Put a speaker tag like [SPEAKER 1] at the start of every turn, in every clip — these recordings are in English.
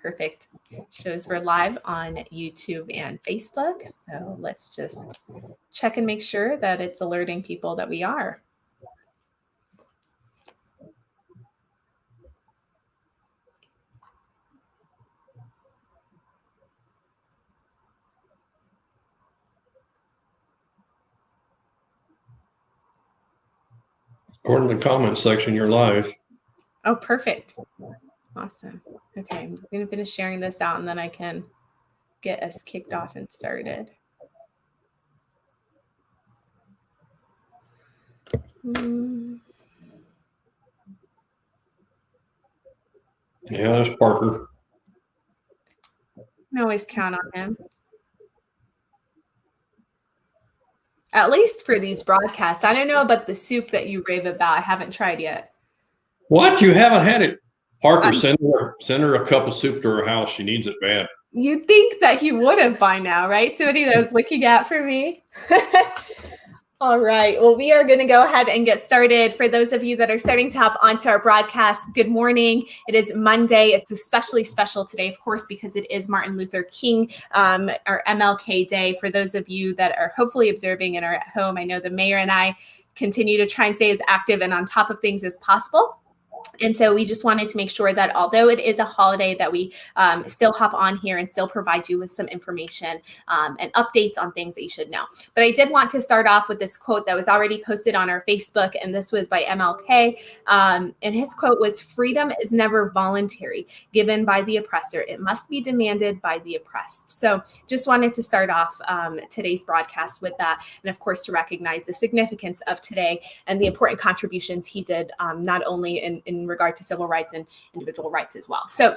[SPEAKER 1] Perfect. Shows we're live on YouTube and Facebook. So let's just check and make sure that it's alerting people that we are.
[SPEAKER 2] According to the comment section, you're live.
[SPEAKER 1] Oh, perfect. Awesome. Okay, I'm just going to finish sharing this out and then I can get us kicked off and started.
[SPEAKER 2] Yeah, there's Parker.
[SPEAKER 1] You can always count on him. At least for these broadcasts. I don't know about the soup that you rave about. I haven't tried yet.
[SPEAKER 2] What? You haven't had it? Parker, send her a cup of soup to her house. She needs it bad.
[SPEAKER 1] You'd think that he would have by now, right? Somebody that was looking out for me. All right. Well, we are going to go ahead and get started. For those of you that are starting to hop onto our broadcast, good morning. It is Monday. It's especially special today, of course, because it is Martin Luther King, or MLK Day. For those of you that are hopefully observing and are at home, I know the mayor and I continue to try and stay as active and on top of things as possible. And so we just wanted to make sure that although it is a holiday that we still hop on here and still provide you with some information and updates on things that you should know. But I did want to start off with this quote that was already posted on our Facebook, and this was by MLK. And his quote was, "Freedom is never voluntary, given by the oppressor. It must be demanded by the oppressed." So just wanted to start off today's broadcast with that. And of course, to recognize the significance of today and the important contributions he did, not only in regard to civil rights and individual rights as well. So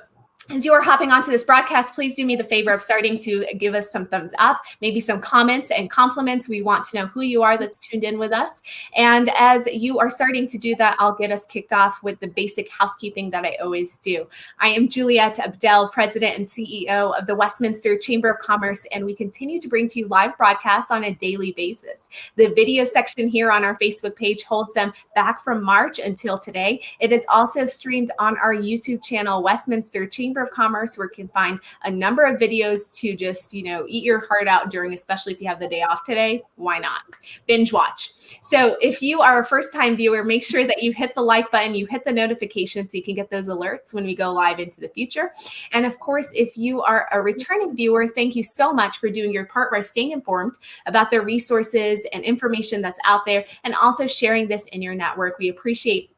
[SPEAKER 1] as you are hopping onto this broadcast, please do me the favor of starting to give us some thumbs up, maybe some comments and compliments. We want to know who you are that's tuned in with us. And as you are starting to do that, I'll get us kicked off with the basic housekeeping that I always do. I am Juliette Abdel, President and CEO of the Westminster Chamber of Commerce, and we continue to bring to you live broadcasts on a daily basis. The video section here on our Facebook page holds them back from March until today. It is also streamed on our YouTube channel, Westminster Chamber of Commerce, where you can find a number of videos to just, eat your heart out during, especially if you have the day off today. Why not? Binge watch. So if you are a first-time viewer, make sure that you hit the like button, you hit the notification so you can get those alerts when we go live into the future. And of course, if you are a returning viewer, thank you so much for doing your part by staying informed about the resources and information that's out there, and also sharing this in your network. We appreciate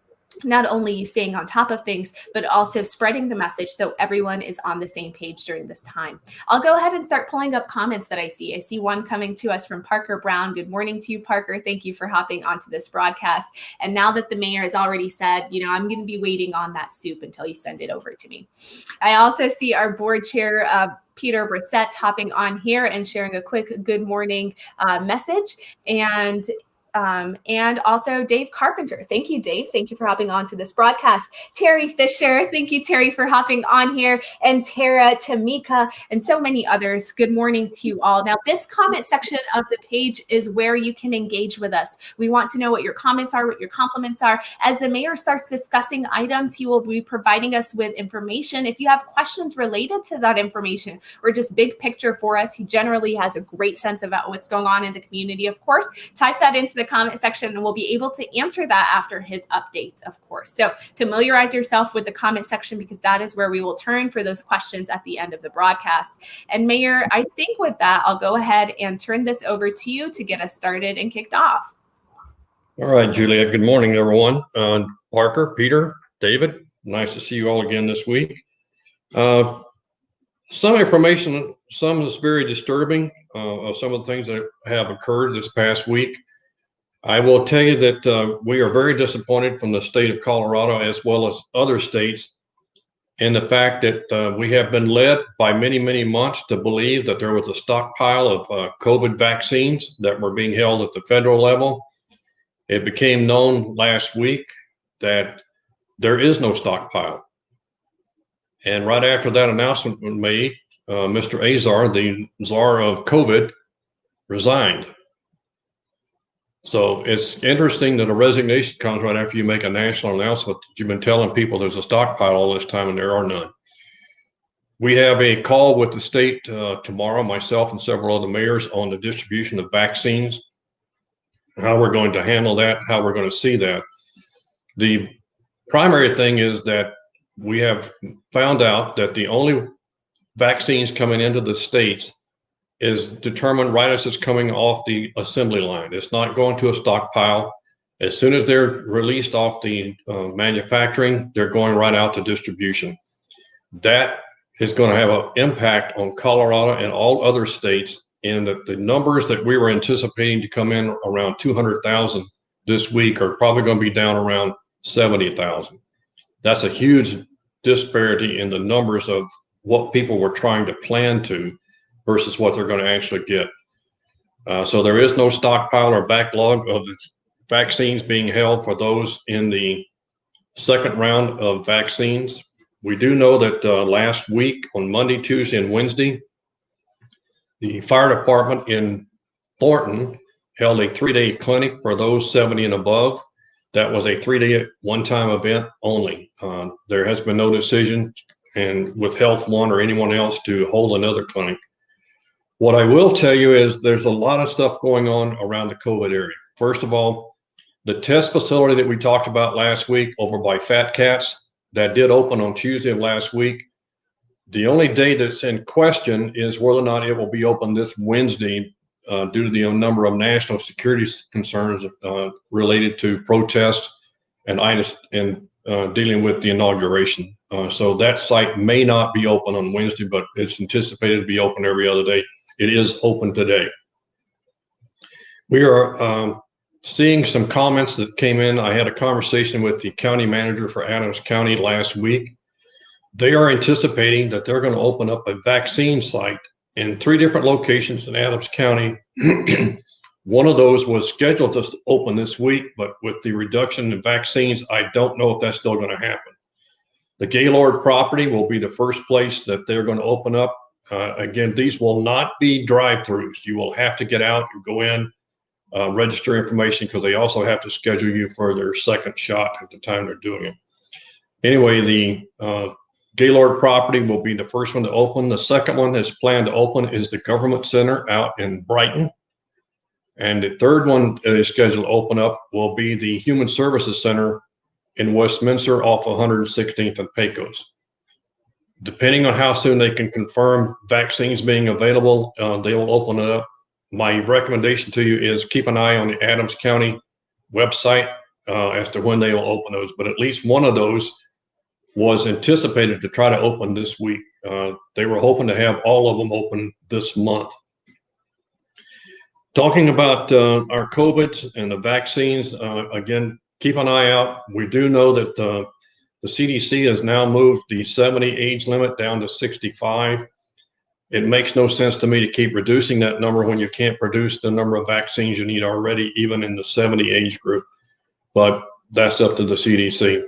[SPEAKER 1] not only you staying on top of things, but also spreading the message so everyone is on the same page during this time. I'll go ahead and start pulling up comments that I see. I see one coming to us from Parker Brown. Good morning to you, Parker. Thank you for hopping onto this broadcast. And now that the mayor has already said, I'm going to be waiting on that soup until you send it over to me. I also see our board chair, Peter Brissett, hopping on here and sharing a quick good morning message. And also Dave Carpenter. Thank you, Dave. Thank you for hopping on to this broadcast. Terry Fisher. Thank you, Terry, for hopping on here. And Tara, Tamika, and so many others. Good morning to you all. Now, this comment section of the page is where you can engage with us. We want to know what your comments are, what your compliments are. As the mayor starts discussing items, he will be providing us with information. If you have questions related to that information or just big picture for us, he generally has a great sense about what's going on in the community, of course. Type that into the comment section and we'll be able to answer that after his updates, of course. So familiarize yourself with the comment section, because that is where we will turn for those questions at the end of the broadcast. And Mayor, I think with that, I'll go ahead and turn this over to you to get us started and kicked off.
[SPEAKER 2] All right, Juliette. Good morning, everyone. Parker, Peter, David, nice to see you all again this week. Some information, some is very disturbing of some of the things that have occurred this past week. I will tell you that we are very disappointed from the state of Colorado, as well as other states, in the fact that we have been led by many, many months to believe that there was a stockpile of COVID vaccines that were being held at the federal level. It became known last week that there is no stockpile. And right after that announcement was made, Mr. Azar, the czar of COVID, resigned. So it's interesting that a resignation comes right after you make a national announcement that you've been telling people there's a stockpile all this time and there are none. We have a call with the state tomorrow, myself and several other mayors, on the distribution of vaccines, how we're going to handle that, how we're going to see that. The primary thing is that we have found out that the only vaccines coming into the states is determined right as it's coming off the assembly line. It's not going to a stockpile. As soon as they're released off the manufacturing, they're going right out to distribution. That is going to have an impact on Colorado and all other states, in that the numbers that we were anticipating to come in around 200,000 this week are probably going to be down around 70,000. That's a huge disparity in the numbers of what people were trying to plan to versus what they're going to actually get. So there is no stockpile or backlog of vaccines being held for those in the second round of vaccines. We do know that last week on Monday, Tuesday, and Wednesday, the fire department in Thornton held a 3-day clinic for those 70 and above. That was a 3-day one-time event only. There has been no decision and with Health One or anyone else to hold another clinic. What I will tell you is there's a lot of stuff going on around the COVID area. First of all, the test facility that we talked about last week over by Fat Cats, that did open on Tuesday of last week. The only day that's in question is whether or not it will be open this Wednesday due to the number of national security concerns related to protests and dealing with the inauguration. So that site may not be open on Wednesday, but it's anticipated to be open every other day. It is open today. We are seeing some comments that came in. I had a conversation with the county manager for Adams County last week. They are anticipating that they're going to open up a vaccine site in 3 different locations in Adams County. One of those was scheduled to open this week, but with the reduction in vaccines, I don't know if that's still going to happen. The Gaylord property will be the first place that they're going to open up. Again, these will not be drive-throughs. You will have to get out and go in, register information, because they also have to schedule you for their second shot at the time they're doing it. Anyway, the Gaylord property will be the first one to open. The second one that's planned to open is the Government Center out in Brighton. And the third one that is scheduled to open up will be the Human Services Center in Westminster off 116th and Pecos. Depending on how soon they can confirm vaccines being available, they will open it up. My recommendation to you is keep an eye on the Adams County website as to when they will open those, but at least one of those was anticipated to try to open this week. They were hoping to have all of them open this month. Talking about our COVID and the vaccines, again, keep an eye out. We do know that the CDC has now moved the 70 age limit down to 65. It makes no sense to me to keep reducing that number when you can't produce the number of vaccines you need already, even in the 70 age group. But that's up to the CDC.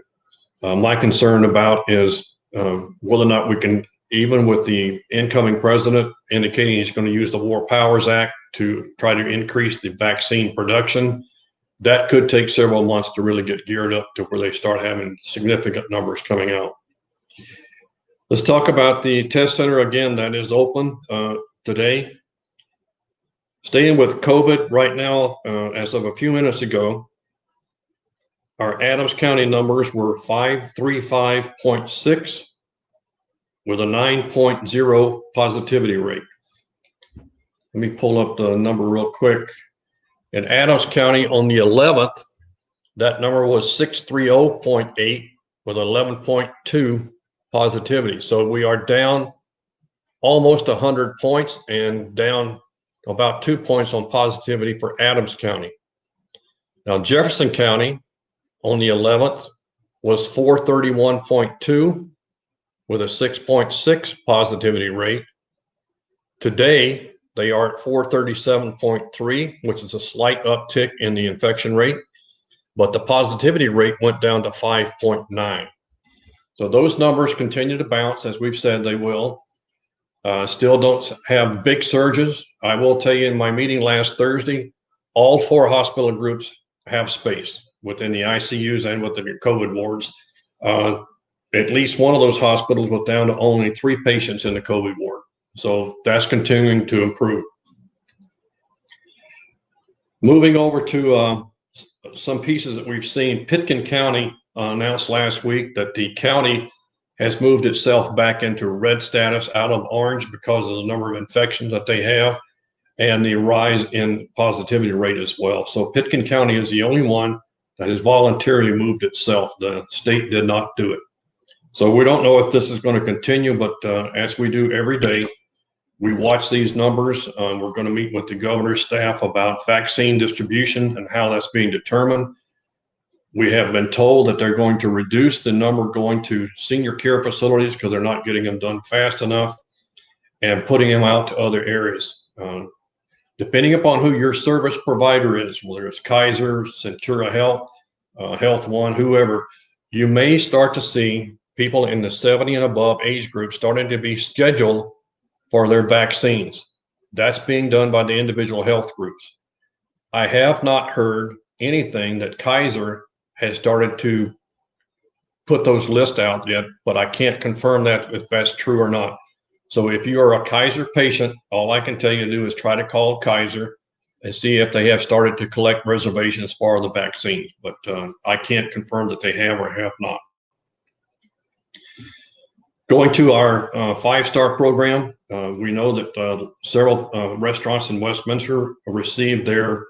[SPEAKER 2] My concern about is whether or not we can, even with the incoming president indicating he's going to use the War Powers Act to try to increase the vaccine production, that could take several months to really get geared up to where they start having significant numbers coming out. Let's talk about the test center again. That is open today. Staying with COVID right now, as of a few minutes ago, our Adams County numbers were 535.6 with a 9.0 positivity rate. Let me pull up the number real quick. In Adams County on the 11th, that number was 630.8 with 11.2 positivity. So we are down almost 100 points and down about 2 points on positivity for Adams County. Now, Jefferson County on the 11th was 431.2 with a 6.6 positivity rate. Today, they are at 437.3, which is a slight uptick in the infection rate, but the positivity rate went down to 5.9. So those numbers continue to bounce, as we've said they will. Still don't have big surges. I will tell you, in my meeting last Thursday, all 4 hospital groups have space within the ICUs and within your COVID wards. at least one of those hospitals was down to only 3 patients in the COVID ward. So that's continuing to improve. Moving over to some pieces that we've seen, Pitkin County announced last week that the county has moved itself back into red status out of orange because of the number of infections that they have and the rise in positivity rate as well. So Pitkin County is the only one that has voluntarily moved itself. The state did not do it. So we don't know if this is going to continue, but as we do every day, we watch these numbers. We're going to meet with the governor's staff about vaccine distribution and how that's being determined. We have been told that they're going to reduce the number going to senior care facilities because they're not getting them done fast enough and putting them out to other areas. Depending upon who your service provider is, whether it's Kaiser, Centura Health, Health One, whoever, you may start to see people in the 70 and above age group starting to be scheduled for their vaccines. That's being done by the individual health groups. I have not heard anything that Kaiser has started to put those lists out yet, but I can't confirm that if that's true or not. So if you are a Kaiser patient, all I can tell you to do is try to call Kaiser and see if they have started to collect reservations for the vaccines. But I can't confirm that they have or have not. Going to our 5-star program, we know that several restaurants in Westminster received their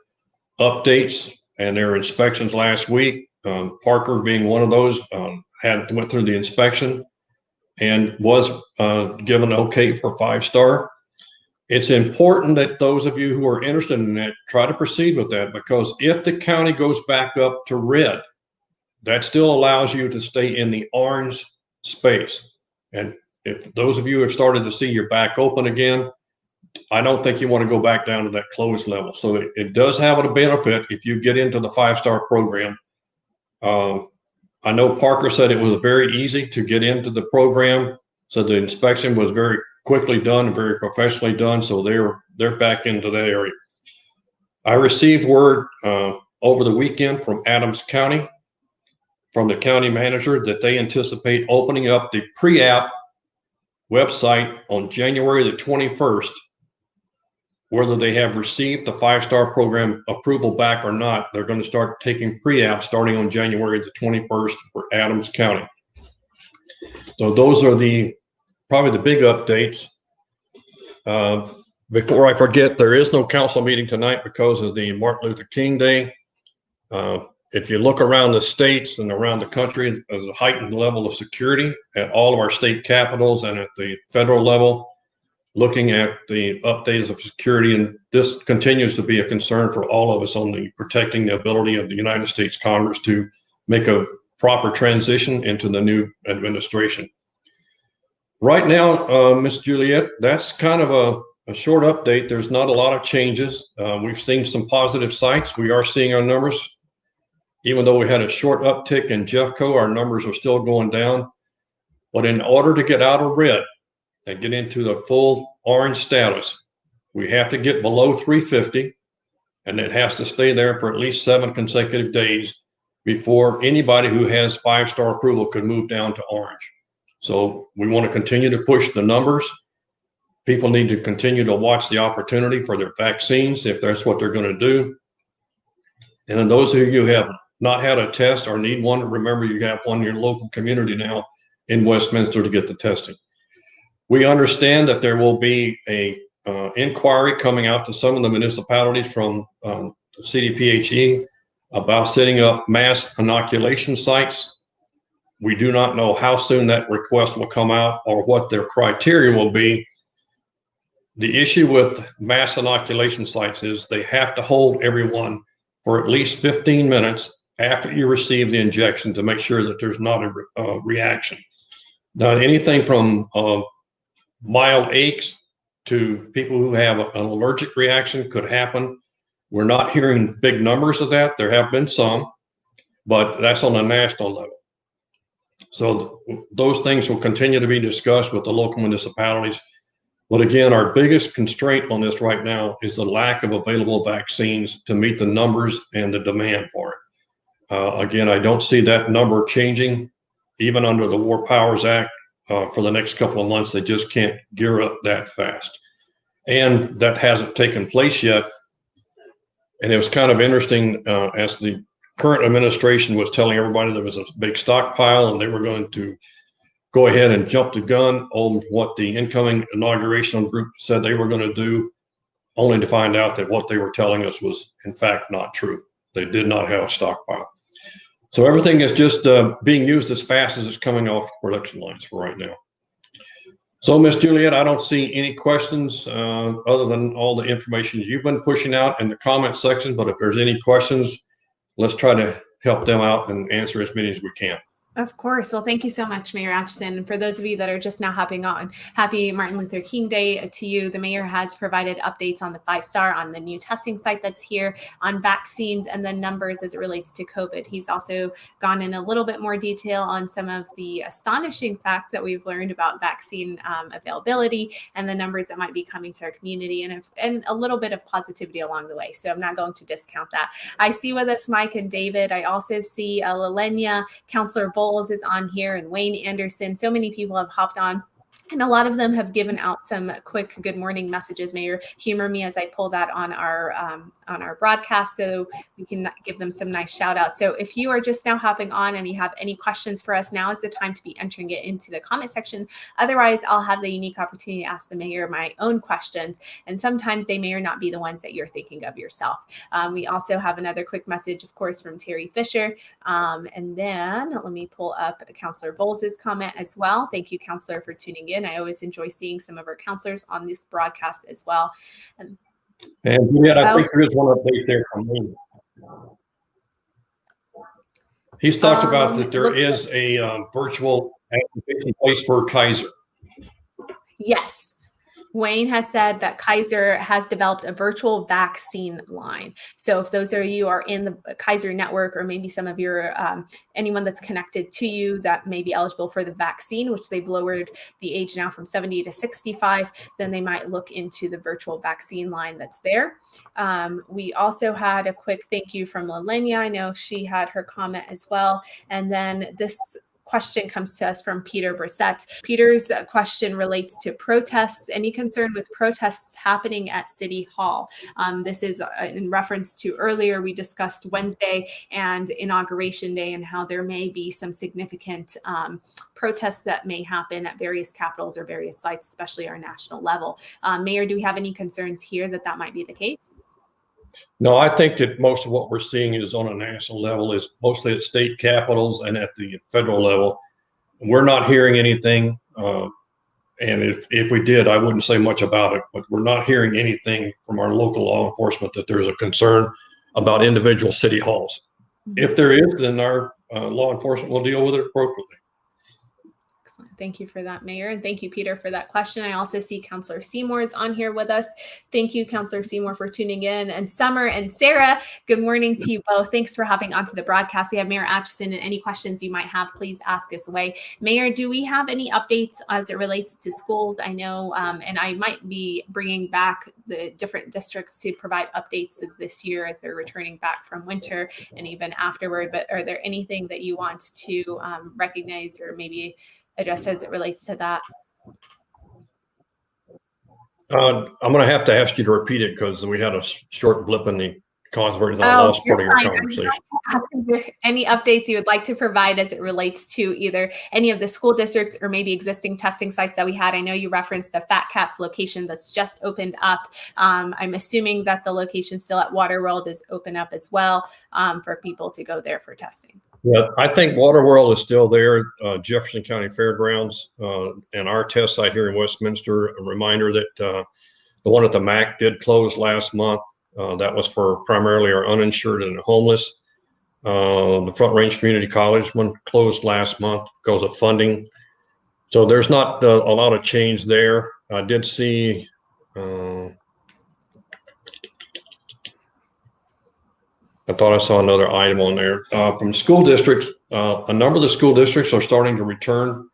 [SPEAKER 2] updates and their inspections last week. Parker being one of those, went through the inspection and was given okay for 5-star. It's important that those of you who are interested in that try to proceed with that, because if the county goes back up to red, that still allows you to stay in the orange space. And if those of you have started to see your back open again, I don't think you want to go back down to that closed level. So it does have a benefit if you get into the 5-star program. I know Parker said it was very easy to get into the program. So the inspection was very quickly done and very professionally done. So they're back into that area. I received word over the weekend from Adams County, from the county manager, that they anticipate opening up the pre-app website on January the 21st. Whether they have received the 5-star program approval back or not, they're going to start taking pre-app starting on January the 21st for Adams County. So those are probably the big updates. Before I forget, there is no council meeting tonight because of the Martin Luther King Day. If you look around the states and around the country, there's a heightened level of security at all of our state capitals and at the federal level, looking at the updates of security. And this continues to be a concern for all of us on protecting the ability of the United States Congress to make a proper transition into the new administration. Right now, Ms. Juliet, that's kind of a short update. There's not a lot of changes. We've seen some positive sites. We are seeing our numbers. Even though we had a short uptick in Jeffco, our numbers are still going down. But in order to get out of red and get into the full orange status, we have to get below 350, and it has to stay there for at least 7 consecutive days before anybody who has 5-star approval could move down to orange. So we want to continue to push the numbers. People need to continue to watch the opportunity for their vaccines if that's what they're going to do. And then those of you who have not had a test or need one, remember you have one in your local community now in Westminster to get the testing. We understand that there will be a inquiry coming out to some of the municipalities from CDPHE about setting up mass inoculation sites. We do not know how soon that request will come out or what their criteria will be. The issue with mass inoculation sites is they have to hold everyone for at least 15 minutes after you receive the injection to make sure that there's not a reaction. Now, anything from mild aches to people who have an allergic reaction could happen. We're not hearing big numbers of that. There have been some, but that's on a national level. So those things will continue to be discussed with the local municipalities. But again, our biggest constraint on this right now is the lack of available vaccines to meet the numbers and the demand for it. Again, I don't see that number changing even under the War Powers Act, for the next couple of months, they just can't gear up that fast. And that hasn't taken place yet. And it was kind of interesting as the current administration was telling everybody there was a big stockpile and they were going to go ahead and jump the gun on what the incoming inaugurational group said they were going to do, only to find out that what they were telling us was, in fact, not true. They did not have a stockpile. So everything is just being used as fast as it's coming off production lines for right now. So, Miss Juliet, I don't see any questions other than all the information you've been pushing out in the comment section. But if there's any questions, let's try to help them out and answer as many as we can.
[SPEAKER 1] Of course. Well, thank you so much, Mayor Atchison. And for those of you that are just now hopping on, happy Martin Luther King Day to you. The mayor has provided updates on the 5-star, on the new testing site that's here, on vaccines, and the numbers as it relates to COVID. He's also gone in a little bit more detail on some of the astonishing facts that we've learned about vaccine availability and the numbers that might be coming to our community, and a little bit of positivity along the way. So I'm not going to discount that. I see with us Mike and David. I also see Lalenia, Councilor Bowles is on here, and Wayne Anderson. So many people have hopped on. And a lot of them have given out some quick good morning messages. Mayor, humor me as I pull that on our broadcast so we can give them some nice shout outs. So if you are just now hopping on and you have any questions for us, now is the time to be entering it into the comment section. Otherwise, I'll have the unique opportunity to ask the mayor my own questions. And sometimes they may or not be the ones that you're thinking of yourself. We also have another quick message, of course, from Terry Fisher. And then let me pull up Councilor Bowles' comment as well. Thank you, Councilor, for tuning in. I always enjoy seeing some of our counselors on this broadcast as well.
[SPEAKER 2] And yet, I think there is one update there from me. He's talked about that there is a virtual application place for Kaiser.
[SPEAKER 1] Yes. Wayne has said that Kaiser has developed a virtual vaccine line. So if those of you are in the Kaiser network, or maybe some of your anyone that's connected to you that may be eligible for the vaccine, which they've lowered the age now from 70 to 65, then they might look into the virtual vaccine line that's there. We also had a quick thank you from Lalenia. I know she had her comment as well. And then this question comes to us from Peter Brissett. Peter's question relates to protests. Any concern with protests happening at City Hall? This is in reference to earlier we discussed Wednesday and Inauguration Day and how there may be some significant protests that may happen at various capitals or various sites, especially our national level. Mayor, do we have any concerns here that that might be the case?
[SPEAKER 2] No, I think that most of what we're seeing is on a national level, is mostly at state capitals and at the federal level. We're not hearing anything. And if we did, I wouldn't say much about it, but we're not hearing anything from our local law enforcement that there's a concern about individual city halls. Mm-hmm. If there is, then our law enforcement will deal with it appropriately.
[SPEAKER 1] Excellent. Thank you for that, Mayor. And thank you, Peter, for that question. I also see Councilor Seymour is on here with us. Thank you, Councilor Seymour, for tuning in. And Summer and Sarah, good morning to you both. Thanks for hopping onto the broadcast. We have Mayor Atchison, and any questions you might have, please ask us away. Mayor, do we have any updates as it relates to schools? I know, and I might be bringing back the different districts to provide updates as this year as they're returning back from winter and even afterward. But are there anything that you want to recognize or maybe address as it relates to that?
[SPEAKER 2] I'm going to have to ask you to repeat it because we had a short blip in the conversation. I lost part of your conversation.
[SPEAKER 1] Any updates you would like to provide as it relates to either any of the school districts or maybe existing testing sites that we had? I know you referenced the Fat Cats location that's just opened up. I'm assuming that the location still at Waterworld is open up as well for people to go there for testing.
[SPEAKER 2] Yeah, I think Waterworld is still there, Jefferson County Fairgrounds, and our test site here in Westminster. A reminder that the one at the MAC did close last month. That was for primarily our uninsured and homeless. The Front Range Community College one closed last month because of funding. So there's not a lot of change there. I did see I thought I saw another item on there from school districts. A number of the school districts are starting to return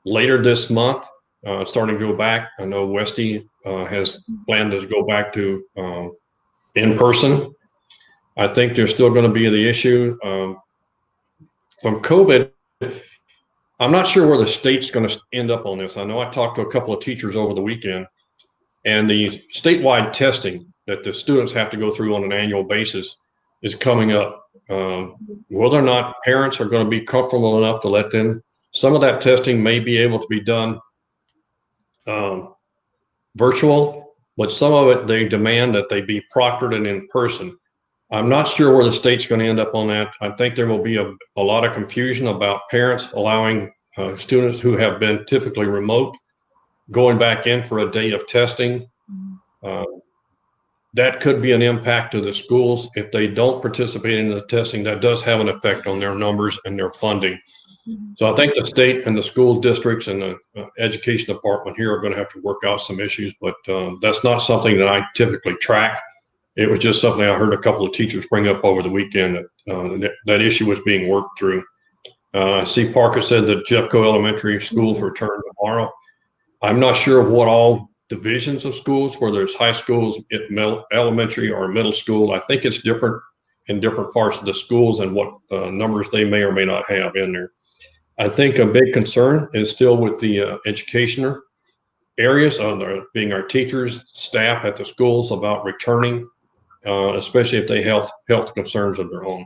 [SPEAKER 2] later this month, starting to go back. I know Westy has planned to go back to in person. I think there's still going to be the issue from COVID. I'm not sure where the state's going to end up on this. I know I talked to a couple of teachers over the weekend, and the statewide testing that the students have to go through on an annual basis is coming up. Whether or not parents are going to be comfortable enough to let them, some of that testing may be able to be done virtual, but some of it they demand that they be proctored and in person. I'm not sure where the state's going to end up on that. I think there will be a lot of confusion about parents allowing students who have been typically remote going back in for a day of testing. Uh, that could be an impact to the schools. If they don't participate in the testing, that does have an effect on their numbers and their funding. So I think the state and the school districts and the education department here are going to have to work out some issues, but that's not something that I typically track. It was just something I heard a couple of teachers bring up over the weekend that issue was being worked through. I see Parker said that Jeffco Elementary schools return tomorrow. I'm not sure of what all divisions of schools, whether it's high schools, elementary, or middle school. I think it's different in different parts of the schools and what numbers they may or may not have in there. I think a big concern is still with the educational areas, being our teachers, staff at the schools about returning, especially if they have health concerns of their own.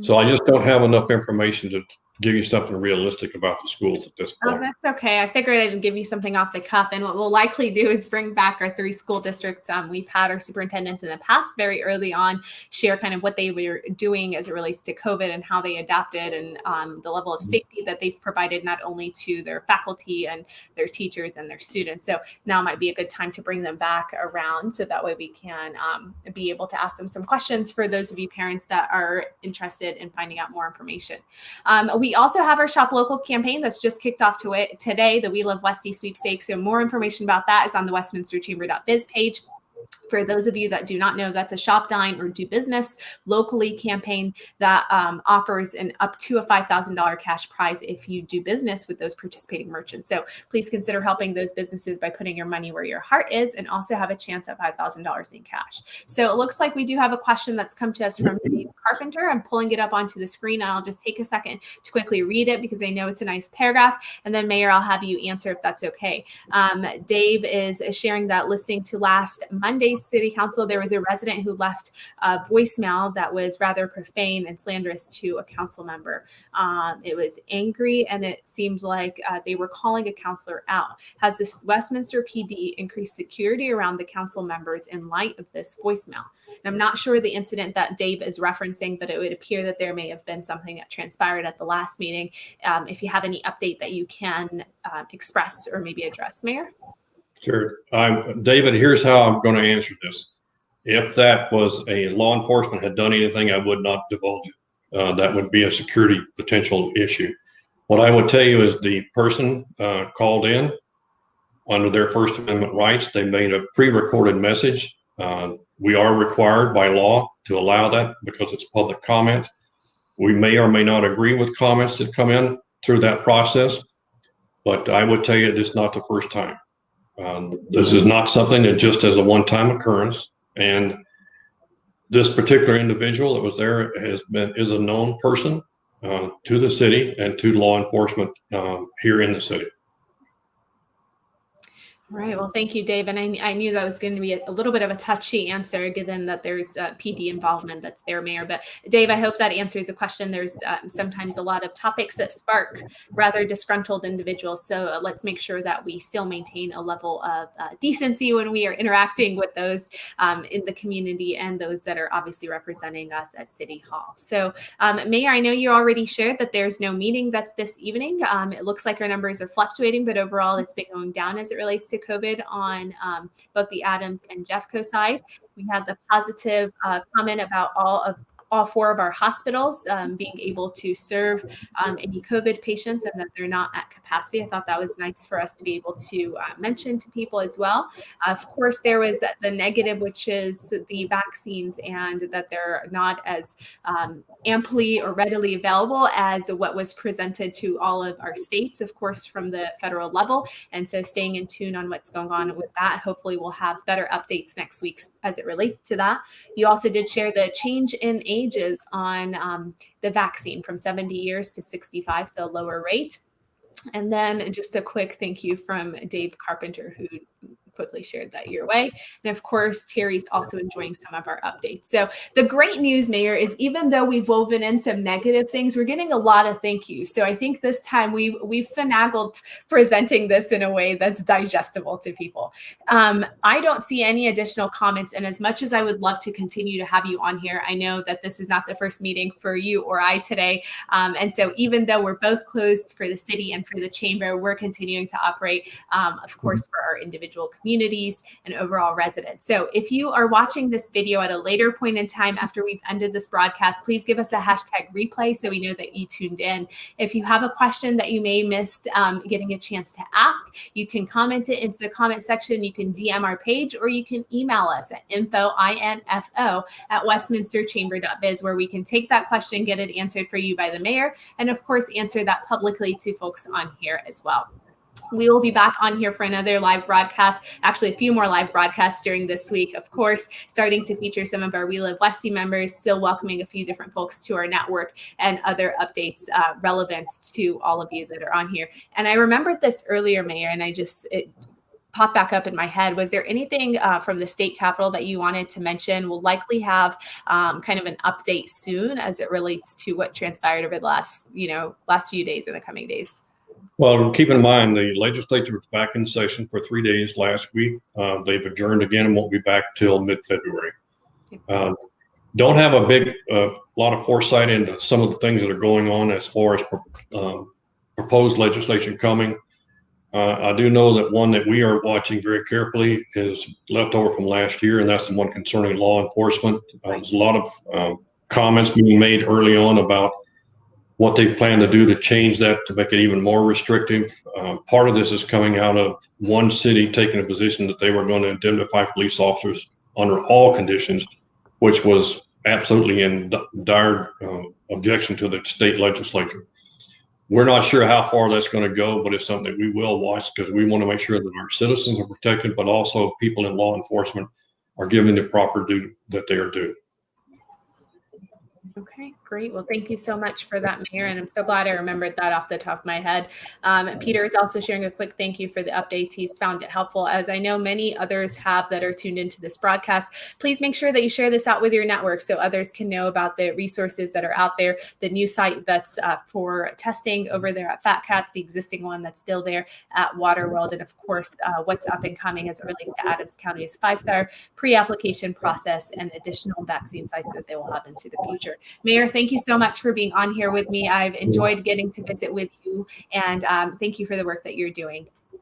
[SPEAKER 2] So I just don't have enough information to give you something realistic about the schools at this point.
[SPEAKER 1] Oh, that's okay. I figured I'd give you something off the cuff. And what we'll likely do is bring back our 3 school districts. We've had our superintendents in the past very early on share kind of what they were doing as it relates to COVID and how they adapted and the level of safety that they've provided not only to their faculty and their teachers and their students. So now might be a good time to bring them back around so that way we can be able to ask them some questions for those of you parents that are interested in finding out more information. We also have our Shop Local campaign that's just kicked off to it today, the We Love Westy sweepstakes. So more information about that is on the westminsterchamber.biz page. For those of you that do not know, that's a shop, dine, or do business locally campaign that offers an up to a $5,000 cash prize if you do business with those participating merchants. So please consider helping those businesses by putting your money where your heart is and also have a chance at $5,000 in cash. So it looks like we do have a question that's come to us from Dave Carpenter. I'm pulling it up onto the screen and I'll just take a second to quickly read it because I know it's a nice paragraph. And then Mayor, I'll have you answer if that's okay. Dave is sharing that listening to last Monday's City Council, there was a resident who left a voicemail that was rather profane and slanderous to a council member. It was angry, and it seemed like they were calling a counselor out. Has this Westminster PD increased security around the council members in light of this voicemail? And I'm not sure the incident that Dave is referencing, but it would appear that there may have been something that transpired at the last meeting. If you have any update that you can express or maybe address, Mayor?
[SPEAKER 2] Sure. David, here's how I'm going to answer this. If that was a law enforcement had done anything, I would not divulge it. That would be a security potential issue. What I would tell you is the person called in under their First Amendment rights. They made a pre-recorded message. We are required by law to allow that because it's public comment. We may or may not agree with comments that come in through that process, but I would tell you this is not the first time. This is not something that just as a one-time occurrence, and this particular individual that was there is a known person to the city and to law enforcement here in the city.
[SPEAKER 1] Right. Well, thank you, Dave. And I knew that was going to be a little bit of a touchy answer given that there's PD involvement that's there, Mayor. But Dave, I hope that answers the question. There's sometimes a lot of topics that spark rather disgruntled individuals. So let's make sure that we still maintain a level of decency when we are interacting with those in the community and those that are obviously representing us at City Hall. So Mayor, I know you already shared that there's no meeting that's this evening. It looks like our numbers are fluctuating, but overall it's been going down as it relates to COVID on both the Adams and Jeffco side. We had the positive comment about all 4 of our hospitals being able to serve any COVID patients and that they're not at capacity. I thought that was nice for us to be able to mention to people as well. Of course, there was the negative, which is the vaccines and that they're not as amply or readily available as what was presented to all of our states, of course, from the federal level. And so staying in tune on what's going on with that. Hopefully we'll have better updates next week as it relates to that. You also did share the change in ages on the vaccine from 70 years to 65, so a lower rate. And then just a quick thank you from Dave Carpenter, who quickly shared that your way. And of course, Terry's also enjoying some of our updates. So the great news, Mayor, is even though we've woven in some negative things, we're getting a lot of thank yous. So I think this time we've finagled presenting this in a way that's digestible to people. I don't see any additional comments. And as much as I would love to continue to have you on here, I know that this is not the first meeting for you or I today. And so even though we're both closed for the city and for the chamber, we're continuing to operate, of course, for our individual communities and overall residents. So if you are watching this video at a later point in time after we've ended this broadcast, please give us a hashtag replay so we know that you tuned in. If you have a question that you may missed getting a chance to ask, you can comment it into the comment section. You can DM our page, or you can email us at info@westminsterchamber.biz, where we can take that question, get it answered for you by the mayor, and of course, answer that publicly to folks on here as well. We will be back on here for another live broadcast, actually a few more live broadcasts during this week, of course, starting to feature some of our We Live Westy members, still welcoming a few different folks to our network and other updates relevant to all of you that are on here. And I remembered this earlier, Mayor, and it popped back up in my head. Was there anything from the state capitol that you wanted to mention? We'll likely have kind of an update soon as it relates to what transpired over the last few days in the coming days.
[SPEAKER 2] Well, keep in mind, the legislature was back in session for 3 days last week. They've adjourned again and won't be back till mid-February. Don't have a big lot of foresight into some of the things that are going on as far as proposed legislation coming. I do know that one that we are watching very carefully is left over from last year, and that's the one concerning law enforcement. There's a lot of comments being made early on about what they plan to do to change that to make it even more restrictive. Part of this is coming out of one city taking a position that they were going to indemnify police officers under all conditions, which was absolutely in dire objection to the state legislature. We're not sure how far that's going to go, but it's something that we will watch because we want to make sure that our citizens are protected, but also people in law enforcement are given the proper due that they are due.
[SPEAKER 1] Okay, great. Well, thank you so much for that, Mayor. And I'm so glad I remembered that off the top of my head. Peter is also sharing a quick thank you for the updates. He's found it helpful, as I know many others have that are tuned into this broadcast. Please make sure that you share this out with your network so others can know about the resources that are out there, the new site that's for testing over there at Fat Cats, the existing one that's still there at Waterworld, and of course, what's up and coming as it relates to Adams County's 5-star pre-application process and additional vaccine sites that they will have into the future. Mayor, thank you so much for being on here with me. I've enjoyed getting to visit with you, and thank you for the work that you're doing.